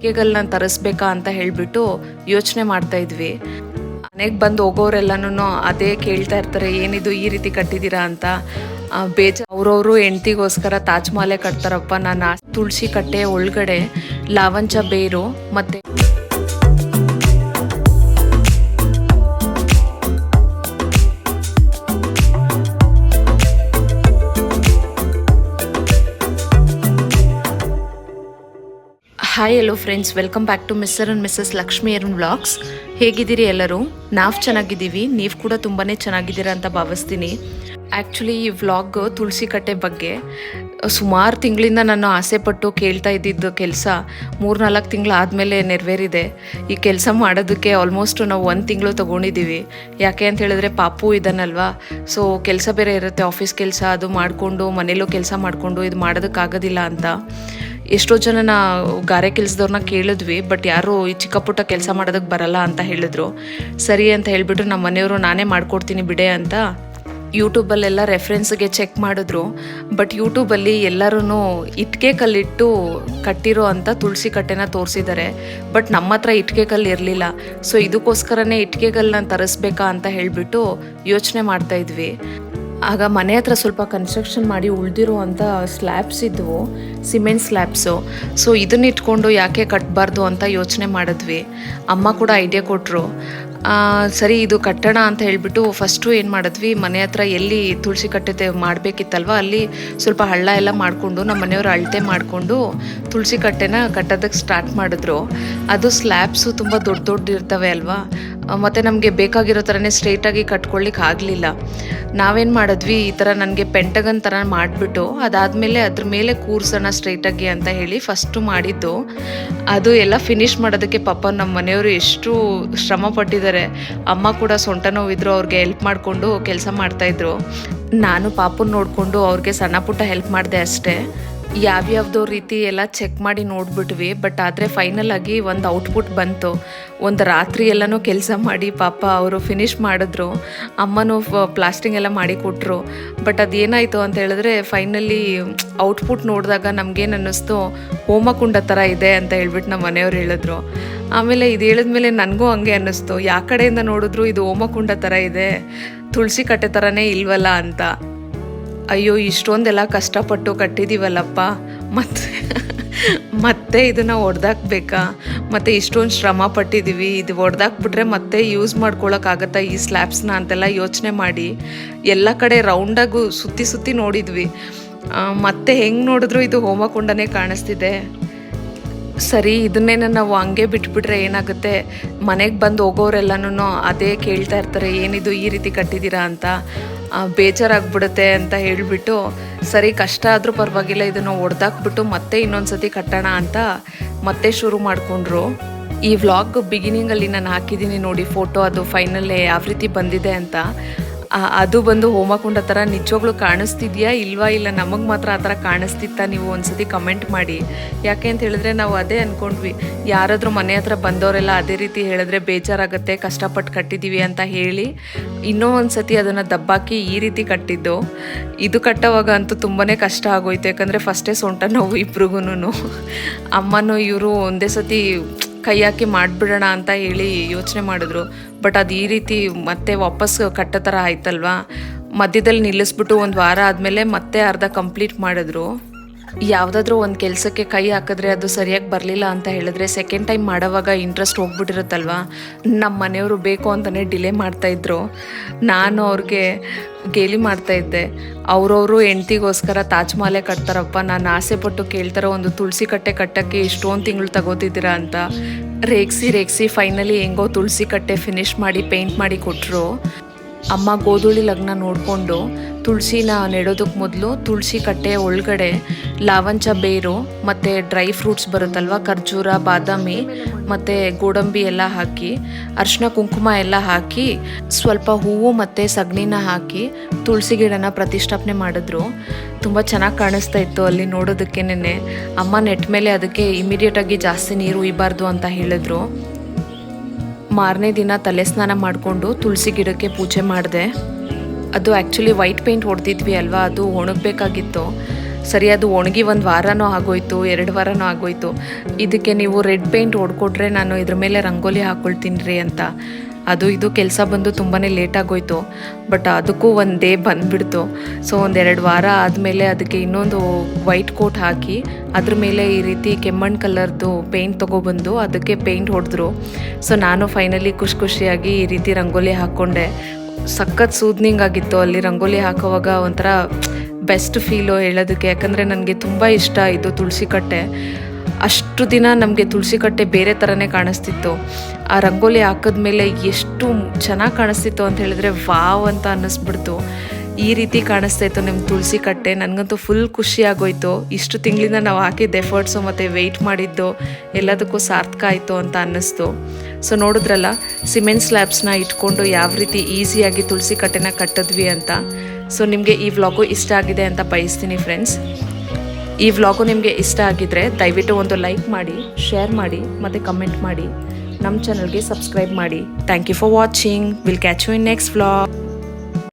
ಇಟ್ಟಿಗೆಗಳನ್ನ ತರಿಸ್ಬೇಕಾ ಅಂತ ಹೇಳಿಬಿಟ್ಟು ಯೋಚನೆ ಮಾಡ್ತಾ ಇದ್ವಿ. ಮನೆಗೆ ಬಂದು ಹೋಗೋರೆಲ್ಲನೂ ಅದೇ ಕೇಳ್ತಾ ಇರ್ತಾರೆ, ಏನಿದು ಈ ರೀತಿ ಕಟ್ಟಿದ್ದೀರಾ ಅಂತ. ಅವ್ರವರು ಹೆಂಡ್ತಿಗೋಸ್ಕರ ತಾಜ್ ಮಹಲೇ ಕಟ್ತಾರಪ್ಪ. ನಾನು ತುಳಸಿ ಕಟ್ಟೆ ಒಳಗಡೆ ಲಾವಂಚ ಬೇರು ಮತ್ತೆ hi hello friends, welcome back to mister and missus Lakshmi Arun vlogs. ಹೇಗಿದ್ದೀರಿ ಎಲ್ಲರೂ? ನಾವು ಚೆನ್ನಾಗಿದ್ದೀವಿ, ನೀವು ಕೂಡ ತುಂಬಾ ಚೆನ್ನಾಗಿದ್ದೀರಾ ಅಂತ ಭಾವಿಸ್ತೀನಿ. ಆ್ಯಕ್ಚುಲಿ ಈ ವ್ಲಾಗ್ ತುಳಸಿ ಕಟ್ಟೆ ಬಗ್ಗೆ ಸುಮಾರು ತಿಂಗಳಿಂದ ನಾನು ಆಸೆಪಟ್ಟು ಕೇಳ್ತಾ ಇದ್ದಿದ್ದು ಕೆಲಸ 3-4 ತಿಂಗಳು ಆದಮೇಲೆ ನೆರವೇರಿದೆ. ಈ ಕೆಲಸ ಮಾಡೋದಕ್ಕೆ ಆಲ್ಮೋಸ್ಟ್ ನಾವು 1 ತಿಂಗಳು ತೊಗೊಂಡಿದ್ದೀವಿ. ಯಾಕೆ ಅಂತ ಹೇಳಿದ್ರೆ ಪಾಪು ಇದ್ದಾನಲ್ವಾ, ಸೊ ಕೆಲಸ ಬೇರೆ ಇರುತ್ತೆ, ಆಫೀಸ್ ಕೆಲಸ ಅದು ಮಾಡಿಕೊಂಡು ಮನೇಲೂ ಕೆಲಸ ಮಾಡಿಕೊಂಡು ಇದು ಮಾಡೋದಕ್ಕಾಗೋದಿಲ್ಲ ಅಂತ. ಎಷ್ಟೋ ಜನನ ಗಾರೆ ಕೆಲಸದವ್ರನ್ನ ಕೇಳಿದ್ವಿ, ಬಟ್ ಯಾರು ಈ ಚಿಕ್ಕ ಪುಟ್ಟ ಕೆಲಸ ಮಾಡೋದಕ್ಕೆ ಬರಲ್ಲ ಅಂತ ಹೇಳಿದ್ರು. ಸರಿ ಅಂತ ಹೇಳಿಬಿಟ್ಟು ನಮ್ಮ ಮನೆಯವರು ನಾನೇ ಮಾಡ್ಕೊಡ್ತೀನಿ ಬಿಡೆ ಅಂತ ಯೂಟ್ಯೂಬಲ್ಲೆಲ್ಲ ರೆಫರೆನ್ಸ್ಗೆ ಚೆಕ್ ಮಾಡಿದ್ರು. ಬಟ್ ಯೂಟ್ಯೂಬಲ್ಲಿ ಎಲ್ಲರೂ ಇಟ್ಟಿಗೆ ಕಲ್ಲಿಟ್ಟು ಕಟ್ಟಿರೋ ಅಂಥ ತುಳಸಿ ಕಟ್ಟೆನ ತೋರಿಸಿದ್ದಾರೆ. ಬಟ್ ನಮ್ಮ ಹತ್ರ ಇಟ್ಟಿಗೆ ಕಲ್ಲು ಇರಲಿಲ್ಲ. ಸೊ ಇದಕ್ಕೋಸ್ಕರನೇ ಇಟ್ಟಿಗೆ ಕಲ್ಲನ್ನ ತರಿಸ್ಬೇಕಾ ಅಂತ ಹೇಳಿಬಿಟ್ಟು ಯೋಚನೆ ಮಾಡ್ತಾಯಿದ್ವಿ. ಆಗ ಮನೆ ಹತ್ರ ಸ್ವಲ್ಪ ಕನ್ಸ್ಟ್ರಕ್ಷನ್ ಮಾಡಿ ಉಳಿದಿರೋ ಅಂಥ ಸ್ಲ್ಯಾಬ್ಸ್ ಇದ್ವು, ಸಿಮೆಂಟ್ ಸ್ಲ್ಯಾಬ್ಸು. ಸೊ ಇದನ್ನ ಇಟ್ಕೊಂಡು ಯಾಕೆ ಕಟ್ಟಬಾರ್ದು ಅಂತ ಯೋಚನೆ ಮಾಡಿದ್ವಿ. ಅಮ್ಮ ಕೂಡ ಐಡಿಯಾ ಕೊಟ್ಟರು. ಸರಿ ಇದು ಕಟ್ಟೋಣ ಅಂತ ಹೇಳಿಬಿಟ್ಟು ಫಸ್ಟು ಏನು ಮಾಡಿದ್ವಿ, ಮನೆ ಹತ್ರ ಎಲ್ಲಿ ತುಳಸಿ ಕಟ್ಟೆ ಮಾಡಬೇಕಿತ್ತಲ್ವ ಅಲ್ಲಿ ಸ್ವಲ್ಪ ಹಳ್ಳ ಎಲ್ಲ ಮಾಡಿಕೊಂಡು ನಮ್ಮ ಮನೆಯವರು ಅಳತೆ ಮಾಡಿಕೊಂಡು ತುಳಸಿ ಕಟ್ಟೆನ ಕಟ್ಟೋದಕ್ಕೆ ಸ್ಟಾರ್ಟ್ ಮಾಡಿದ್ರು. ಅದು ಸ್ಲ್ಯಾಬ್ಸು ತುಂಬ ದೊಡ್ಡ ಇರ್ತವೆ ಅಲ್ವಾ, ಮತ್ತು ನಮಗೆ ಬೇಕಾಗಿರೋ ಥರನೇ ಸ್ಟ್ರೈಟಾಗಿ ಕಟ್ಕೊಳ್ಳಿಕ್ಕೆ ಆಗಲಿಲ್ಲ. ನಾವೇನು ಮಾಡಿದ್ವಿ, ಈ ಥರ ನನಗೆ ಪೆಂಟಗನ್ ಥರ ಮಾಡಿಬಿಟ್ಟು ಅದಾದಮೇಲೆ ಅದ್ರ ಮೇಲೆ ಕೂರ್ಸೋಣ ಸ್ಟ್ರೈಟಾಗಿ ಅಂತ ಹೇಳಿ ಫಸ್ಟು ಮಾಡಿದ್ದು. ಅದು ಎಲ್ಲ ಫಿನಿಷ್ ಮಾಡೋದಕ್ಕೆ ಪಾಪ ನಮ್ಮ ಮನೆಯವರು ಎಷ್ಟು ಶ್ರಮ ಪಟ್ಟಿದ್ದಾರೆ. ಅಮ್ಮ ಕೂಡ ಸೊಂಟ ನೋವಿದ್ರು, ಅವ್ರಿಗೆ ಹೆಲ್ಪ್ ಮಾಡಿಕೊಂಡು ಕೆಲಸ ಮಾಡ್ತಾಯಿದ್ರು. ನಾನು ಪಾಪನ ನೋಡಿಕೊಂಡು ಅವ್ರಿಗೆ ಸಣ್ಣ ಪುಟ್ಟ ಹೆಲ್ಪ್ ಮಾಡಿದೆ ಅಷ್ಟೇ. ಯಾವ್ಯಾವ್ದೋ ರೀತಿ ಎಲ್ಲ ಚೆಕ್ ಮಾಡಿ ನೋಡಿಬಿಟ್ವಿ. ಬಟ್ ಆದರೆ ಫೈನಲ್ ಆಗಿ ಒಂದು ಔಟ್ಪುಟ್ ಬಂತು. ಒಂದು ರಾತ್ರಿ ಎಲ್ಲನೂ ಕೆಲಸ ಮಾಡಿ ಪಾಪ ಅವರು ಫಿನಿಷ್ ಮಾಡಿದ್ರು. ಅಮ್ಮನೂ ಪ್ಲಾಸ್ಟಿಂಗ್ ಎಲ್ಲ ಮಾಡಿ ಕೊಟ್ಟರು. ಬಟ್ ಅದೇನಾಯಿತು ಅಂತ ಹೇಳಿದ್ರೆ ಫೈನಲಿ ಔಟ್ಪುಟ್ ನೋಡಿದಾಗ ನಮಗೇನು ಅನ್ನಿಸ್ತು, ಹೋಮಕುಂಡ ಥರ ಇದೆ ಅಂತ ಹೇಳ್ಬಿಟ್ಟು ನಮ್ಮ ಮನೆಯವ್ರು ಹೇಳಿದ್ರು. ಆಮೇಲೆ ಇದು ಹೇಳಿದ್ಮೇಲೆ ನನಗೂ ಹಂಗೆ ಅನ್ನಿಸ್ತು, ಯಾವ ಕಡೆಯಿಂದ ನೋಡಿದ್ರು ಇದು ಹೋಮಕುಂಡ ಥರ ಇದೆ, ತುಳಸಿ ಕಟ್ಟೆ ಥರನೇ ಇಲ್ವಲ್ಲ ಅಂತ. ಅಯ್ಯೋ ಇಷ್ಟೊಂದೆಲ್ಲ ಕಷ್ಟಪಟ್ಟು ಕಟ್ಟಿದ್ದೀವಲ್ಲಪ್ಪ, ಮತ್ತೆ ಇದನ್ನು ಒಡೆದಾಕ್ಬೇಕಾ, ಮತ್ತು ಇಷ್ಟೊಂದು ಶ್ರಮ ಪಟ್ಟಿದ್ದೀವಿ, ಇದು ಒಡೆದಾಕ್ಬಿಟ್ರೆ ಮತ್ತೆ ಯೂಸ್ ಮಾಡ್ಕೊಳಕ್ಕಾಗತ್ತಾ ಈ ಸ್ಲ್ಯಾಬ್ಸ್ನ ಅಂತೆಲ್ಲ ಯೋಚನೆ ಮಾಡಿ ಎಲ್ಲ ಕಡೆ ರೌಂಡಾಗೂ ಸುತ್ತಿ ನೋಡಿದ್ವಿ. ಮತ್ತೆ ಹೆಂಗೆ ನೋಡಿದ್ರು ಇದು ಹೋಮಕುಂಡನೇ ಕಾಣಿಸ್ತಿದೆ. ಸರಿ ಇದನ್ನೇನ ನಾವು ಹಂಗೆ ಬಿಟ್ಬಿಟ್ರೆ ಏನಾಗುತ್ತೆ, ಮನೆಗೆ ಬಂದು ಹೋಗೋರೆಲ್ಲನೂ ಅದೇ ಕೇಳ್ತಾ ಇರ್ತಾರೆ, ಏನಿದು ಈ ರೀತಿ ಕಟ್ಟಿದ್ದೀರಾ ಅಂತ, ಬೇಜಾರಾಗ್ಬಿಡುತ್ತೆ ಅಂತ ಹೇಳಿಬಿಟ್ಟು ಸರಿ ಕಷ್ಟ ಆದರೂ ಪರವಾಗಿಲ್ಲ ಇದನ್ನು ಒಡೆದಾಕ್ಬಿಟ್ಟು ಮತ್ತೆ ಇನ್ನೊಂದು ಸತಿ ಕಟ್ಟೋಣ ಅಂತ ಮತ್ತೆ ಶುರು ಮಾಡಿಕೊಂಡ್ರು. ಈ ವ್ಲಾಗ್ ಬಿಗಿನಿಂಗಲ್ಲಿ ನಾನು ಹಾಕಿದ್ದೀನಿ ನೋಡಿ ಫೋಟೋ, ಅದು ಫೈನಲ್ಲೇ ಯಾವ ರೀತಿ ಬಂದಿದೆ ಅಂತ. ಅದು ಬಂದು ಹೋಮಕುಂಡ ಥರ ನಿಜವಾಗ್ಲೂ ಕಾಣಿಸ್ತಿದ್ಯಾ ಇಲ್ವಾ, ಇಲ್ಲ ನಮಗೆ ಮಾತ್ರ ಆ ಥರ ಕಾಣಿಸ್ತಿತ್ತಾ, ನೀವು ಒಂದ್ಸತಿ ಕಮೆಂಟ್ ಮಾಡಿ. ಯಾಕೆ ಅಂತ ಹೇಳಿದ್ರೆ ನಾವು ಅದೇ ಅಂದ್ಕೊಂಡ್ವಿ, ಯಾರಾದರೂ ಮನೆ ಹತ್ರ ಬಂದವರೆಲ್ಲ ಅದೇ ರೀತಿ ಹೇಳಿದ್ರೆ ಬೇಜಾರಾಗುತ್ತೆ, ಕಷ್ಟಪಟ್ಟು ಕಟ್ಟಿದ್ದೀವಿ ಅಂತ ಹೇಳಿ ಇನ್ನೂ ಒಂದು ಸತಿ ಅದನ್ನು ದಬ್ಬಾಕಿ ಈ ರೀತಿ ಕಟ್ಟಿದ್ದು. ಇದು ಕಟ್ಟೋವಾಗ ಅಂತೂ ತುಂಬಾ ಕಷ್ಟ ಆಗೋಯ್ತು, ಯಾಕಂದರೆ ಫಸ್ಟೇ ಸೊಂಟ ನೋವು ಇಬ್ರಿಗೂ. ಅಮ್ಮನೂ ಇವರು ಒಂದೇ ಸತಿ ಕೈ ಹಾಕಿ ಮಾಡಿಬಿಡೋಣ ಅಂತ ಹೇಳಿ ಯೋಚನೆ ಮಾಡಿದ್ರು. ಬಟ್ ಅದು ಈ ರೀತಿ ಮತ್ತೆ ವಾಪಸ್ ಕಟ್ಟೋ ಥರ ಆಯ್ತಲ್ವಾ, ಮಧ್ಯದಲ್ಲಿ ನಿಲ್ಲಿಸ್ಬಿಟ್ಟು 1 ವಾರ ಆದಮೇಲೆ ಮತ್ತೆ ಅರ್ಧ ಕಂಪ್ಲೀಟ್ ಮಾಡಿದ್ರು. ಯಾವುದಾದ್ರೂ ಒಂದು ಕೆಲಸಕ್ಕೆ ಕೈ ಹಾಕಿದ್ರೆ ಅದು ಸರಿಯಾಗಿ ಬರಲಿಲ್ಲ ಅಂತ ಹೇಳಿದ್ರೆ ಸೆಕೆಂಡ್ ಟೈಮ್ ಮಾಡೋವಾಗ ಇಂಟ್ರೆಸ್ಟ್ ಹೋಗ್ಬಿಟ್ಟಿರುತ್ತಲ್ವ. ನಮ್ಮ ಮನೆಯವರು ಬೇಕು ಅಂತಲೇ ಡಿಲೇ ಮಾಡ್ತಾಯಿದ್ರು. ನಾನು ಅವ್ರಿಗೆ ಗೇಲಿ ಮಾಡ್ತಾಯಿದ್ದೆ, ಅವ್ರವರು ಹೆಂಡ್ತಿಗೋಸ್ಕರ ತಾಜ್ ಮಹಲೇ ಕಟ್ತಾರಪ್ಪ, ನಾನು ಆಸೆಪಟ್ಟು ಕೇಳ್ತಾರೋ ಒಂದು ತುಳಸಿ ಕಟ್ಟೆ ಕಟ್ಟೋಕ್ಕೆ ಇಷ್ಟೊಂದು ತಿಂಗಳು ತಗೋತಿದ್ದೀರಾ ಅಂತ ರೇಗಿಸಿ ಫೈನಲಿ ಹೆಂಗೋ ತುಳಸಿ ಕಟ್ಟೆ ಫಿನಿಷ್ ಮಾಡಿ ಪೇಂಟ್ ಮಾಡಿ ಕೊಟ್ಟರು. ಅಮ್ಮ ಗೋಧೂಳಿ ಲಗ್ನ ನೋಡಿಕೊಂಡು ತುಳಸಿನ ನೆಡೋದಕ್ಕೆ ಮೊದಲು ತುಳಸಿ ಕಟ್ಟೆ ಒಳಗಡೆ ಲಾವಂಚ ಬೇರು ಮತ್ತು ಡ್ರೈ ಫ್ರೂಟ್ಸ್ ಬರುತ್ತಲ್ವ, ಖರ್ಜೂರ, ಬಾದಾಮಿ ಮತ್ತು ಗೋಡಂಬಿ ಎಲ್ಲ ಹಾಕಿ ಅರಿಶಿನ ಕುಂಕುಮ ಎಲ್ಲ ಹಾಕಿ ಸ್ವಲ್ಪ ಹೂವು ಮತ್ತು ಸಗಣಿನ ಹಾಕಿ ತುಳಸಿ ಗಿಡನ ಪ್ರತಿಷ್ಠಾಪನೆ ಮಾಡಿದ್ರು. ತುಂಬ ಚೆನ್ನಾಗಿ ಕಾಣಿಸ್ತಾ ಇತ್ತು ಅಲ್ಲಿ ನೋಡೋದಕ್ಕೇನೆ. ಅಮ್ಮ ನೆಟ್ಟ ಮೇಲೆ ಅದಕ್ಕೆ ಇಮಿಡಿಯೇಟಾಗಿ ಜಾಸ್ತಿ ನೀರು ಉಯ್ಬಾರ್ದು ಅಂತ ಹೇಳಿದ್ರು. ಮಾರನೇ ದಿನ ತಲೆ ಸ್ನಾನ ಮಾಡಿಕೊಂಡು ತುಳಸಿ ಗಿಡಕ್ಕೆ ಪೂಜೆ ಮಾಡಿದೆ. ಅದು ಆ್ಯಕ್ಚುಲಿ ವೈಟ್ ಪೇಂಟ್ ಹೊಡೆದಿದ್ವಿ ಅಲ್ವಾ, ಅದು ಒಣಗಬೇಕಾಗಿತ್ತು. ಸರಿ ಅದು ಒಣಗಿ ಒಂದು ವಾರನೂ ಆಗೋಯ್ತು, 2 ವಾರನೂ ಆಗೋಯ್ತು. ಇದಕ್ಕೆ ನೀವು ರೆಡ್ ಪೇಂಟ್ ಹೊಡ್ಕೊಟ್ರೆ ನಾನು ಇದ್ರ ಮೇಲೆ ರಂಗೋಲಿ ಹಾಕ್ಕೊಳ್ತೀನಿ ರೀ ಅಂತ. ಅದು ಇದು ಕೆಲಸ ಬಂದು ತುಂಬಾ ಲೇಟ್ ಆಗೋಯ್ತು. ಬಟ್ ಅದಕ್ಕೂ ಒಂದು ಡೇ ಬಂದುಬಿಡ್ತು. ಸೊ 1-2 ವಾರ ಆದಮೇಲೆ ಅದಕ್ಕೆ ಇನ್ನೊಂದು ವೈಟ್ ಕೋಟ್ ಹಾಕಿ ಅದ್ರ ಮೇಲೆ ಈ ರೀತಿ ಕೆಮ್ಮಣ್ಣು ಕಲರ್ದು ಪೇಂಟ್ ತೊಗೊಬಂದು ಅದಕ್ಕೆ ಪೇಂಟ್ ಹೊಡೆದ್ರು. ಸೊ ನಾನು ಫೈನಲಿ ಖುಷಿಯಾಗಿ ಈ ರೀತಿ ರಂಗೋಲಿ ಹಾಕ್ಕೊಂಡೆ. ಸಖತ್ ಸೂದ್ನಿಂಗ್ ಆಗಿತ್ತು. ಅಲ್ಲಿ ರಂಗೋಲಿ ಹಾಕೋವಾಗ ಒಂಥರ ಬೆಸ್ಟ್ ಫೀಲು ಹೇಳೋದಕ್ಕೆ. ಯಾಕಂದರೆ ನನಗೆ ತುಂಬ ಇಷ್ಟ ಇದು ತುಳಸಿ ಕಟ್ಟೆ. ಅಷ್ಟು ದಿನ ನಮಗೆ ತುಳಸಿ ಕಟ್ಟೆ ಬೇರೆ ಥರನೇ ಕಾಣಿಸ್ತಿತ್ತು. ಆ ರಂಗೋಲಿ ಹಾಕಿದ್ಮೇಲೆ ಎಷ್ಟು ಚೆನ್ನಾಗಿ ಕಾಣಿಸ್ತಿತ್ತು ಅಂತ ಹೇಳಿದ್ರೆ ವಾವ್ ಅಂತ ಅನ್ನಿಸ್ಬಿಡ್ತು. ಈ ರೀತಿ ಕಾಣಿಸ್ತಾಯಿತ್ತು ನಿಮ್ಮ ತುಳಸಿ ಕಟ್ಟೆ. ನನಗಂತೂ ಫುಲ್ ಖುಷಿ ಆಗೋಯ್ತು. ಇಷ್ಟು ತಿಂಗಳಿಂದ ನಾವು ಹಾಕಿದ್ದ ಎಫರ್ಟ್ಸು ಮತ್ತು ವೆಯ್ಟ್ ಮಾಡಿದ್ದು ಎಲ್ಲದಕ್ಕೂ ಸಾರ್ಥಕ ಆಯಿತು ಅಂತ ಅನ್ನಿಸ್ತು. ಸೊ ನೋಡಿದ್ರಲ್ಲ, ಸಿಮೆಂಟ್ ಸ್ಲ್ಯಾಬ್ಸ್ನ ಇಟ್ಕೊಂಡು ಯಾವ ರೀತಿ ಈಸಿಯಾಗಿ ತುಳಸಿ ಕಟ್ಟೆನ ಕಟ್ಟಿದ್ವಿ ಅಂತ. ಸೊ ನಿಮಗೆ ಈ ವ್ಲಾಗು ಇಷ್ಟ ಆಗಿದೆ ಅಂತ ಬಯಸ್ತೀನಿ ಫ್ರೆಂಡ್ಸ್. ಈ ವ್ಲಾಗು ನಿಮಗೆ ಇಷ್ಟ ಆಗಿದ್ದರೆ ದಯವಿಟ್ಟು ಒಂದು ಲೈಕ್ ಮಾಡಿ, ಶೇರ್ ಮಾಡಿ ಮತ್ತು ಕಮೆಂಟ್ ಮಾಡಿ. ನಮ್ಮ ಚಾನಲ್ಗೆ ಸಬ್ಸ್ಕ್ರೈಬ್ ಮಾಡಿ. Thank you for watching. Will catch you in next vlog.